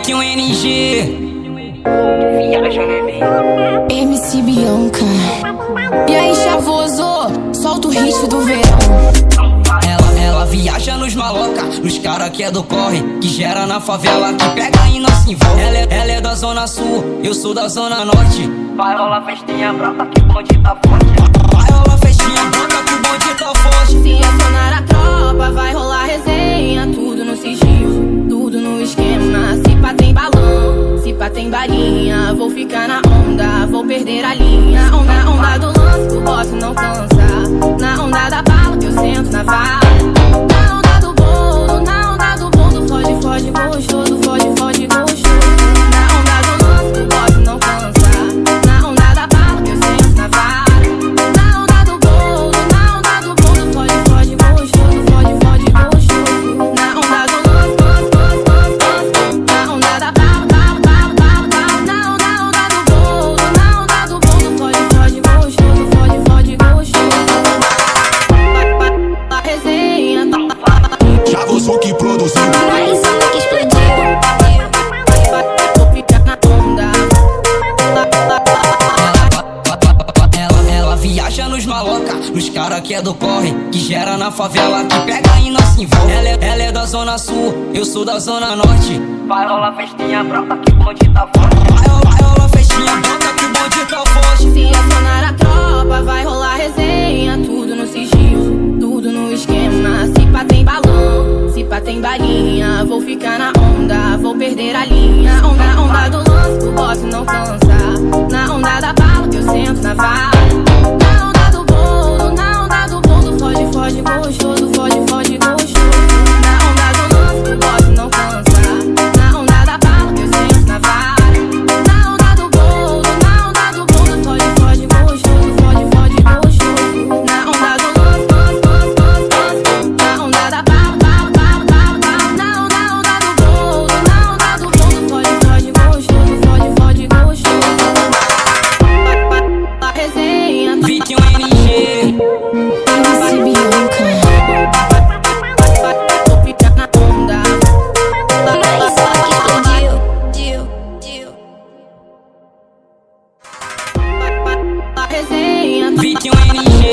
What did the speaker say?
Vitinho NG. MC Bianca. E aí, chavoso, solta o hit do verão. Ela viaja nos maloca, nos cara que é do corre, que gera na favela, que pega e não se envolve. Ela é da zona sul, eu sou da zona norte. Vai rolar festinha brota que o bonde tá forte. Vai rolar festinha brota que o bonde tá forte. Se acionar a tropa, vai rolar resenha. Tudo no sigilo, tudo no esquema. Se pá tem balão, se pá tem balinha. Vou ficar na onda, vou perder a linha. Onda do lance, que o boss não cansa. Na onda da bala, que eu sento na vala. Na onda do bolo, foge, foge, gostoso. Foge, foge, gostoso. Na onda do lance, que o boss não cansa. Na onda da bala, que eu sento na vala. Na onda do bolo, foge, foge, gostoso. Foge, foge, gostoso. Na onda do lance, na onda da bala. Na onda do bolo, foge, foge, gostoso. Foge, foge, gostoso. A resenha Já você que produziu. mais uma que explodiu. Vou ficar na onda. Ela viaja nos maloca, nos cara que é do corre, que gera na favela, que pega e não se envolve. Ela é da zona sul, eu sou da zona norte. Vai rolar festinha brota que o bonde tá forte. Vai rolar festinha brota que o bonde tá forte. Se acionar a tropa, vai rolar resenha. Tudo no sigilo, tudo no esquema. Se pá tem balão, se pá tem balinha. Vou ficar na onda, vou perder a linha. Onda do lance, que o boss não cansa. Na onda da bala, que eu sento na vala. Na onda do bolo, foge, foge, gostoso. Foge, foge, gostoso. Na onda do lance, que o boss não cansa. Na onda da bala, que eu sento na vala. Na onda do bolo, foge, foge, gostoso. Foge, foge, gostoso. Na onda do lance, na onda da bala. Na onda do bolo, foge, foge, gostoso. Foge, foge, gostoso. A resenha Vitinho NG. MC Bianca. Vou ficar na onda. Mais uma que explodiu. Vitinho NG.